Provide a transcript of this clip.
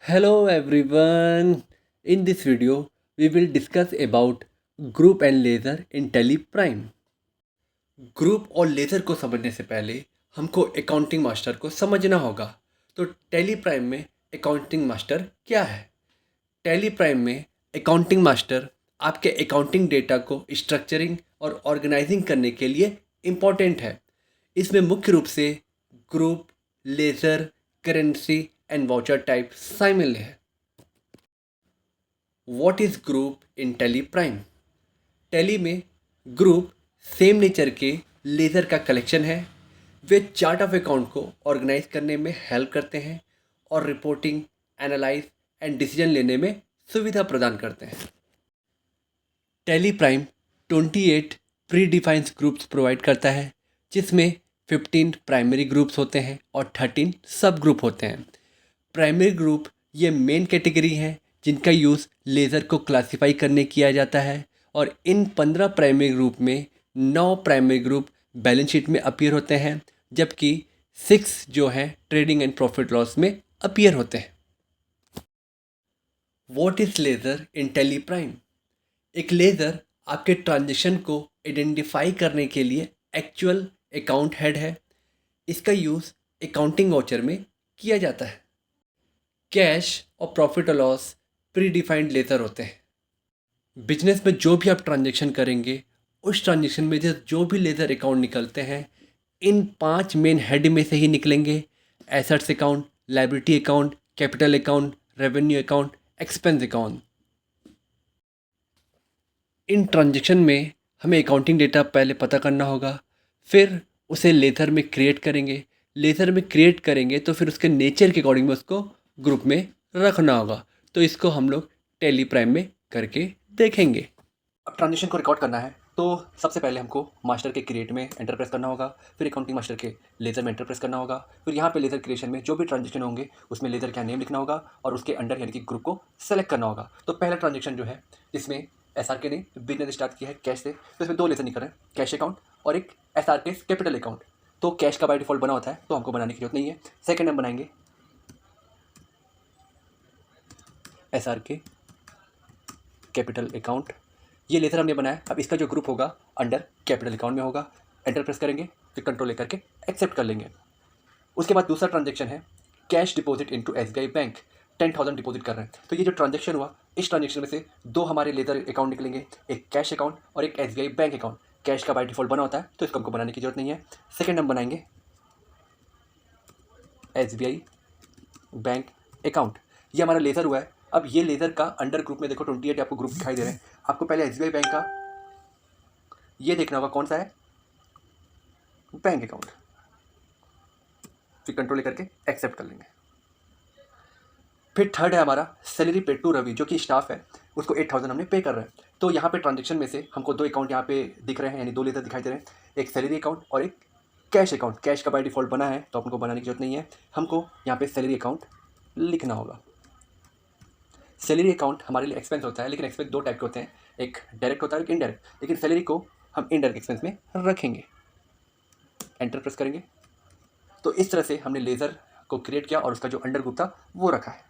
Hello everyone. In this video, we will discuss about group and laser in Tally Prime. Group और laser को समझने से पहले हमको अकाउंटिंग मास्टर को समझना होगा। तो टैली प्राइम में अकाउंटिंग मास्टर क्या है? टैली प्राइम में अकाउंटिंग मास्टर आपके अकाउंटिंग डेटा को स्ट्रक्चरिंग और ऑर्गेनाइजिंग करने के लिए इम्पॉर्टेंट है। इसमें मुख्य रूप से group, laser, currency and voucher type शामिल है। What is group in tally prime? Tally में ग्रुप सेम नेचर के लेज़र का कलेक्शन है। वे चार्ट ऑफ अकाउंट को ऑर्गेनाइज करने में हेल्प करते हैं और रिपोर्टिंग, एनालाइज एंड डिसीजन लेने में सुविधा प्रदान करते हैं। Tally prime 28 pre defined groups provide करता है, जिसमें 15 प्राइमरी ग्रुप्स होते हैं और 13 सब ग्रुप होते हैं। प्राइमरी ग्रुप ये मेन कैटेगरी हैं जिनका यूज़ लेज़र को क्लासिफाई करने किया जाता है, और इन 15 प्राइमरी ग्रुप में 9 प्राइमरी ग्रुप बैलेंस शीट में अपीयर होते हैं, जबकि 6 जो हैं ट्रेडिंग एंड प्रॉफिट लॉस में अपीयर होते हैं। What is laser in tally prime? एक लेज़र आपके ट्रांजेक्शन को आइडेंटिफाई करने के लिए एक्चुअल अकाउंट हेड है। इसका यूज़ अकाउंटिंग वाउचर में किया जाता है। कैश और प्रॉफिट और लॉस प्री डिफाइंड लेज़र होते हैं। बिजनेस में जो भी आप ट्रांजेक्शन करेंगे, उस ट्रांजेक्शन में जो भी लेज़र अकाउंट निकलते हैं, इन 5 मेन हेड में से ही निकलेंगे। Assets account, liability account, capital account, revenue account, expense account. इन ट्रांजेक्शन में हमें अकाउंटिंग डेटा पहले पता करना होगा, फिर उसे लेज़र में क्रिएट करेंगे। लेज़र में क्रिएट करेंगे तो फिर उसके नेचर के अकॉर्डिंग में उसको ग्रुप में रखना होगा। तो इसको हम लोग टैली प्राइम में करके देखेंगे। अब ट्रांजेक्शन को रिकॉर्ड करना है तो सबसे पहले हमको मास्टर के क्रिएट में एंटर प्रेस करना होगा, फिर अकाउंटिंग मास्टर के लेज़र में एंटर प्रेस करना होगा, फिर यहाँ पे लेज़र क्रिएशन में जो भी ट्रांजेक्शन होंगे उसमें लेज़र का नेम लिखना होगा और उसके अंडर यानी कि ग्रुप को सेलेक्ट करना होगा। तो पहला ट्रांजेक्शन जो है, इसमें SRK ने बिजनेस स्टार्ट किया है कैश से, तो इसमें 2 लेज़र निकल रहे हैं, कैश अकाउंट और एक SRK कैपिटल अकाउंट। तो कैश का बाय डिफॉल्ट बना होता है, तो हमको बनाने की जरूरत नहीं है। सेकेंड हम बनाएंगे SRK कैपिटल अकाउंट। ये लेज़र हमने बनाया। अब इसका जो ग्रुप होगा अंडर कैपिटल अकाउंट में होगा। एंटर प्रेस करेंगे, फिर कंट्रोल लेकर के एक्सेप्ट कर लेंगे। उसके बाद दूसरा ट्रांजेक्शन है cash deposit into SBI bank. 10,000 deposit कर रहे हैं। तो ये जो ट्रांजेक्शन हुआ, इस ट्रांजेक्शन में से 2 हमारे लेज़र अकाउंट निकलेंगे, एक कैश अकाउंट और एक SBI बैंक अकाउंट। कैश का बाय डिफॉल्ट बना होता है, तो इसको हमको बनाने की जरूरत नहीं है। सेकेंड हम बनाएंगे SBI बैंक अकाउंट। ये हमारा लेज़र हुआ है। अब ये लेज़र का अंडर ग्रुप में देखो 28 आपको ग्रुप दिखाई दे रहे हैं। आपको पहले SBI बैंक का ये देखना होगा कौन सा है, बैंक अकाउंट। फिर कंट्रोल लेकर के एक्सेप्ट कर लेंगे। फिर थर्ड है हमारा सैलरी पेड टू रवि, जो कि स्टाफ है, उसको 8,000 हमने पे कर रहे हैं। तो यहाँ पे ट्रांजेक्शन में से हमको 2 अकाउंट यहाँ पे दिख रहे हैं, यानी 2 लेज़र दिखाई दे रहे हैं, एक सैलरी अकाउंट और एक कैश अकाउंट। कैश का बाय डिफॉल्ट बना है, तो हमको बनाने की जरूरत नहीं है। हमको यहाँ पे सैलरी अकाउंट लिखना होगा। सैलरी अकाउंट हमारे लिए एक्सपेंस होता है, लेकिन एक्सपेंस 2 टाइप के होते हैं, एक डायरेक्ट होता है एक इनडायरेक्ट, लेकिन सैलरी को हम इनडायरेक्ट एक्सपेंस में रखेंगे। एंटर प्रेस करेंगे। तो इस तरह से हमने लेज़र को क्रिएट किया और उसका जो अंडर ग्रुप था वो रखा है।